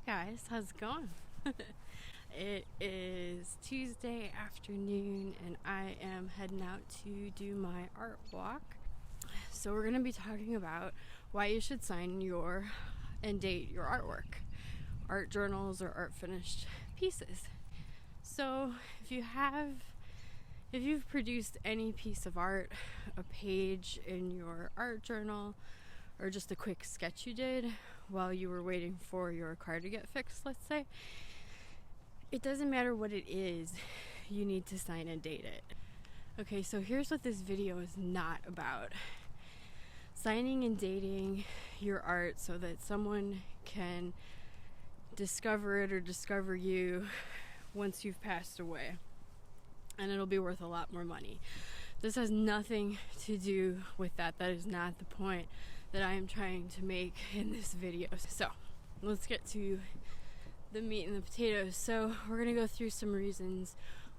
Guys, how's it going? It is Tuesday afternoon and I am heading out to do my art walk. So we're going to be talking about why you should sign your and date your artwork, art journals or art finished pieces. So if you've produced any piece of art, a page in your art journal, or just a quick sketch you did while you were waiting for your car to get fixed, let's say, it doesn't matter what it is, you need to sign and date it. Okay, so here's what this video is not about. Signing and dating your art so that someone can discover it or discover you once you've passed away, and it'll be worth a lot more money. This has nothing to do with that. That is not the point that I am trying to make in this video. So let's get to the meat and the potatoes. So we're going to go through some reasons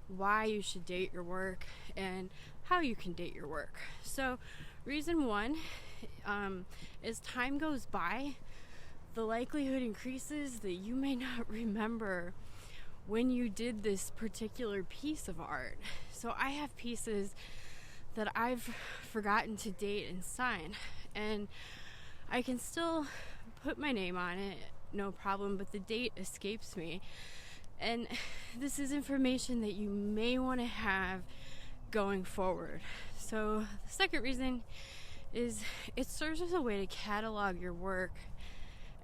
why you should date your work and how you can date your work. So reason one, as time goes by, the likelihood increases that you may not remember when you did this particular piece of art. So I have pieces that I've forgotten to date and sign, and I can still put my name on it, no problem, but the date escapes me. And this is information that you may want to have going forward. So the second reason is it serves as a way to catalog your work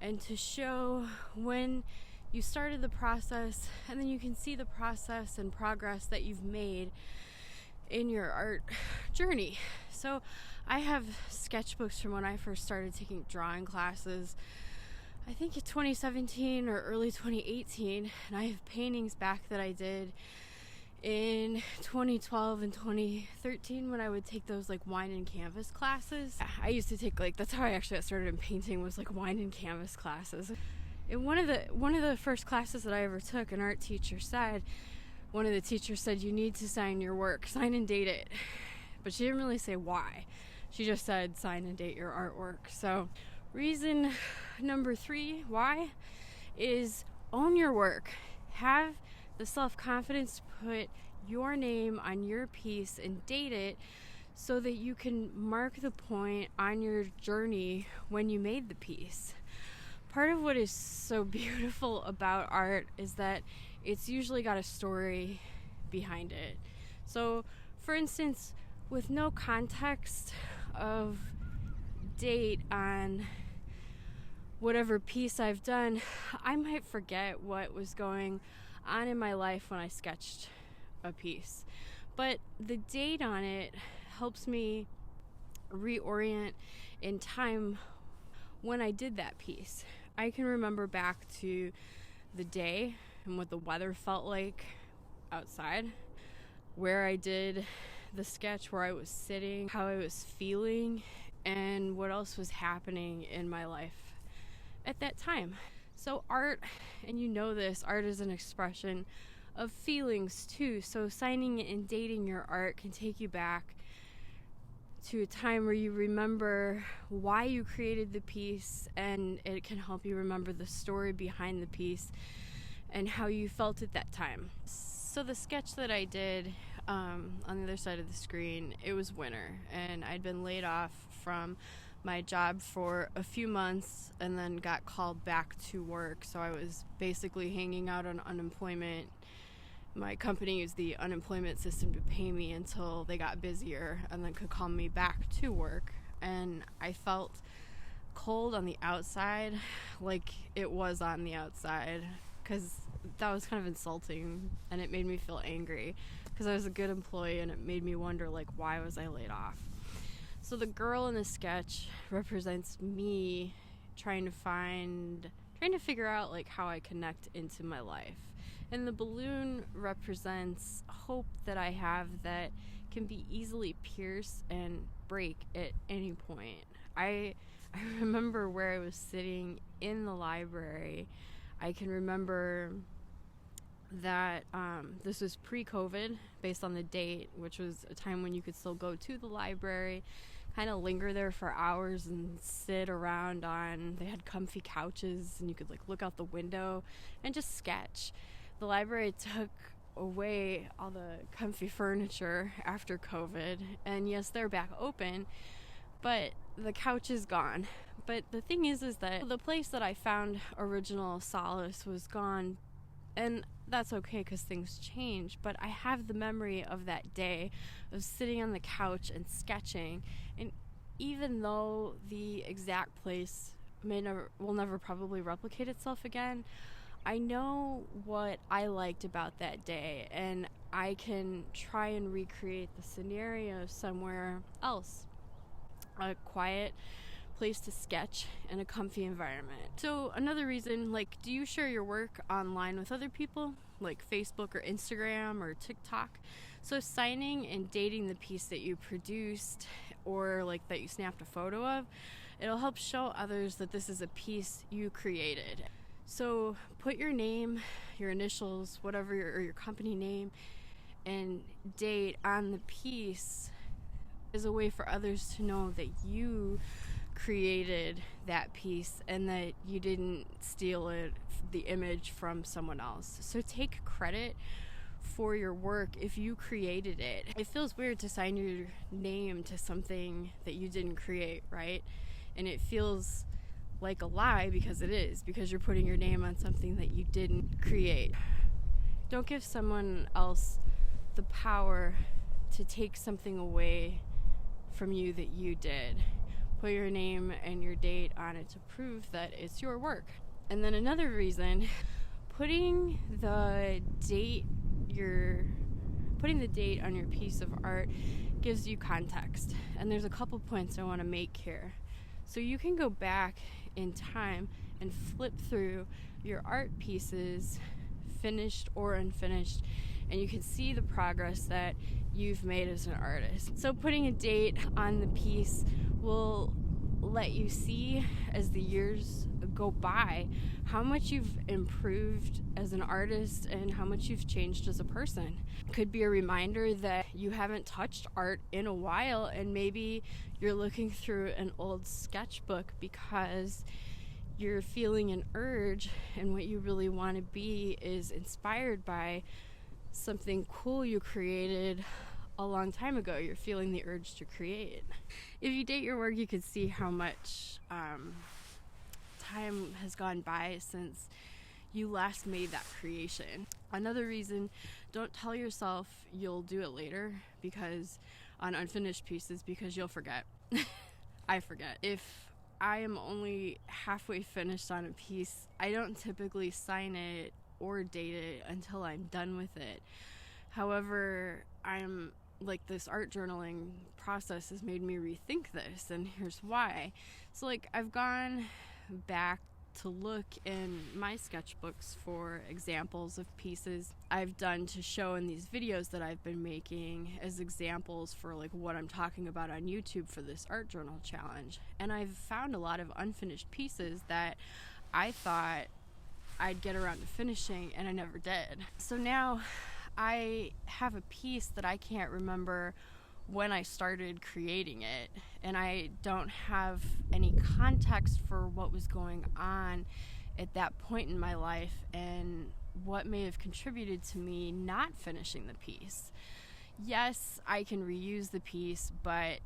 and to show when you started the process, and then you can see the process and progress that you've made in your art journey. So I have sketchbooks from when I first started taking drawing classes, I think in 2017 or early 2018, and I have paintings back that I did in 2012 and 2013 when I would take those like wine and canvas classes. I used to take that's how I actually got started in painting, was like wine and canvas classes. In one of the first classes that I ever took, an art teacher said, one of the teachers said, you need to sign your work, sign and date it. But she didn't really say why. She just said sign and date your artwork. So reason number 3, why, is own your work. Have the self-confidence to put your name on your piece and date it so that you can mark the point on your journey when you made the piece. Part of what is so beautiful about art is that it's usually got a story behind it. So, for instance, with no context of date on whatever piece I've done, I might forget what was going on in my life when I sketched a piece. But the date on it helps me reorient in time when I did that piece. I can remember back to the day and what the weather felt like outside, where I did the sketch, where I was sitting, how I was feeling, and what else was happening in my life at that time. So art, and you know this, art is an expression of feelings too. So signing and dating your art can take you back to a time where you remember why you created the piece, and it can help you remember the story behind the piece and how you felt at that time. So the sketch that I did on the other side of the screen, it was winter, and I'd been laid off from my job for a few months and then got called back to work. So I was basically hanging out on unemployment. My company used the unemployment system to pay me until they got busier and then could call me back to work. And I felt cold on the outside, like it was on the outside, because that was kind of insulting, and it made me feel angry because I was a good employee, and it made me wonder, why was I laid off? So the girl in the sketch represents me trying to figure out how I connect into my life. And the balloon represents hope that I have that can be easily pierced and break at any point. I remember where I was sitting in the library. I can remember that this was pre-COVID, based on the date, which was a time when you could still go to the library, kind of linger there for hours and sit around on, they had comfy couches and you could like look out the window and just sketch. The library took away all the comfy furniture after COVID, and yes, they're back open, but the couch is gone. But the thing is that the place that I found original solace was gone, and that's okay because things change. But I have the memory of that day of sitting on the couch and sketching, and even though the exact place will never probably replicate itself again, I know what I liked about that day, and I can try and recreate the scenario somewhere else. A quiet place to sketch in a comfy environment. So another reason, like, do you share your work online with other people, like Facebook or Instagram or TikTok? So signing and dating the piece that you produced or like that you snapped a photo of, it'll help show others that this is a piece you created. So put your name, your initials, whatever, or your company name and date on the piece as a way for others to know that you created that piece and that you didn't steal the image from someone else. So take credit for your work if you created it. It feels weird to sign your name to something that you didn't create, right? And it feels like a lie because it is, because you're putting your name on something that you didn't create. Don't give someone else the power to take something away from you that you did. Put your name and your date on it to prove that it's your work. And then another reason, putting the date on your piece of art gives you context. And there's a couple points I want to make here. So you can go back in time and flip through your art pieces, finished or unfinished, and you can see the progress that you've made as an artist. So putting a date on the piece will let you see, as the years go by, how much you've improved as an artist and how much you've changed as a person. It could be a reminder that you haven't touched art in a while, and maybe you're looking through an old sketchbook because you're feeling an urge, and what you really want to be is inspired by something cool you created a long time ago. You're feeling the urge to create. If you date your work, you can see how much time has gone by since you last made that creation. Another reason, don't tell yourself you'll do it later because on unfinished pieces, because you'll forget. I forget. If I am only halfway finished on a piece, I don't typically sign it or date it until I'm done with it. However, I'm like, this art journaling process has made me rethink this, and here's why. So like, I've gone back to look in my sketchbooks for examples of pieces I've done to show in these videos that I've been making as examples for like what I'm talking about on YouTube for this art journal challenge. And I've found a lot of unfinished pieces that I thought I'd get around to finishing, and I never did. So now I have a piece that I can't remember when I started creating it, and I don't have any context for what was going on at that point in my life and what may have contributed to me not finishing the piece. Yes, I can reuse the piece, but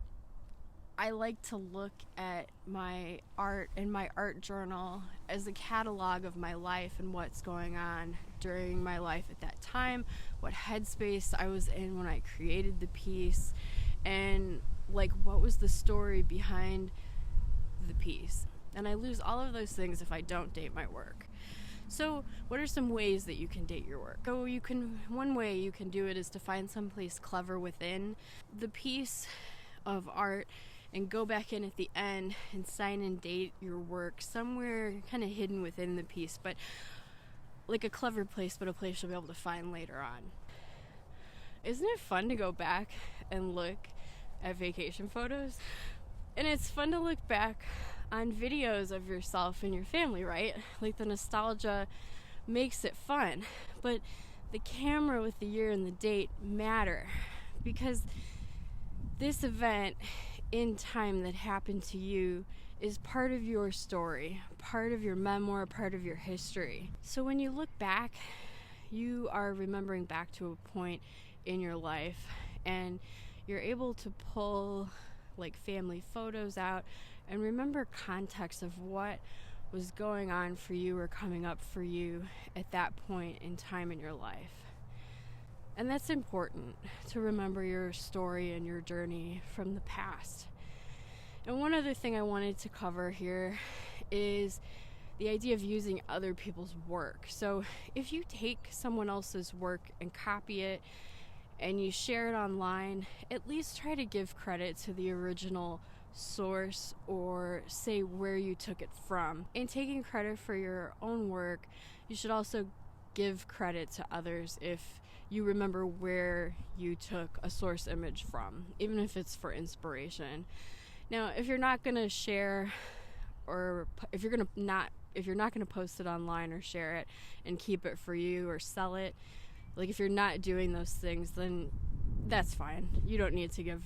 I like to look at my art and my art journal as a catalog of my life and what's going on during my life at that time, what headspace I was in when I created the piece, and like what was the story behind the piece. And I lose all of those things if I don't date my work. So what are some ways that you can date your work? So one way you can do it is to find someplace clever within the piece of art and go back in at the end and sign and date your work somewhere kind of hidden within the piece, but like a clever place, but a place you'll be able to find later on. Isn't it fun to go back and look at vacation photos? And it's fun to look back on videos of yourself and your family, right? Like, the nostalgia makes it fun, but the camera with the year and the date matter, because this event in time that happened to you is part of your story, part of your memoir, part of your history. So when you look back, you are remembering back to a point in your life, and you're able to pull like family photos out and remember context of what was going on for you or coming up for you at that point in time in your life. And that's important, to remember your story and your journey from the past. And one other thing I wanted to cover here is the idea of using other people's work. So if you take someone else's work and copy it and you share it online, at least try to give credit to the original source or say where you took it from. In taking credit for your own work, you should also give credit to others if you remember where you took a source image from, even if it's for inspiration. Now, if you're not going to share, or if you're not going to post it online or share it and keep it for you or sell it, like if you're not doing those things, then that's fine. You don't need to give,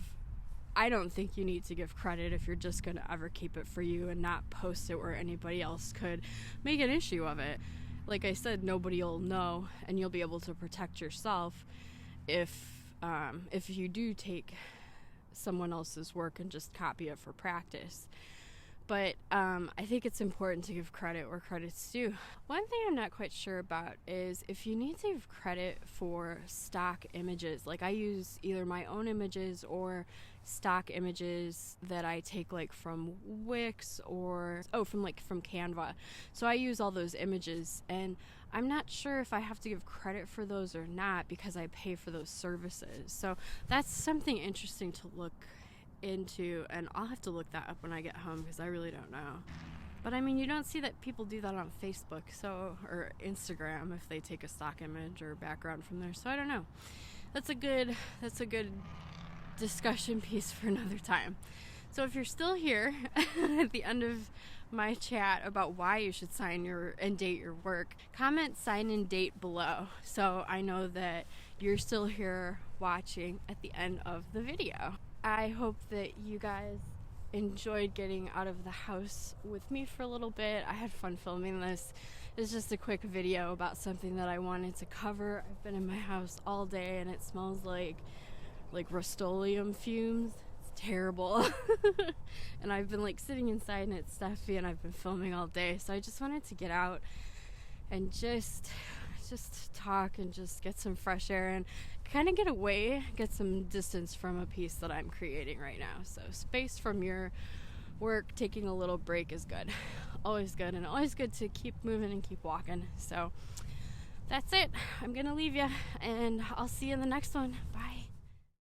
I don't think you need to give credit if you're just going to ever keep it for you and not post it where anybody else could make an issue of it. Like I said, nobody will know, and you'll be able to protect yourself if you do take someone else's work and just copy it for practice. But I think it's important to give credit where credit's due. One thing I'm not quite sure about is if you need to give credit for stock images. Like I use either my own images or stock images that I take like from Wix or from Canva. So I use all those images, and I'm not sure if I have to give credit for those or not because I pay for those services. So that's something interesting to look into, and I'll have to look that up when I get home because I really don't know. But I mean, you don't see that people do that on Facebook or Instagram if they take a stock image or background from there. So I don't know. That's a good discussion piece for another time. So if you're still here at the end of my chat about why you should sign and date your work, comment sign and date below so I know that you're still here watching at the end of the video. I hope that you guys enjoyed getting out of the house with me for a little bit. I had fun filming this. It's just a quick video about something that I wanted to cover. I've been in my house all day and it smells like Rust-Oleum fumes. It's terrible. And I've been sitting inside and it's stuffy, and I've been filming all day. So I just wanted to get out and just talk and just get some fresh air and kind of get some distance from a piece that I'm creating right now. So space from your work, taking a little break is good. Always good, and always good to keep moving and keep walking. So that's it. I'm gonna leave you, and I'll see you in the next one.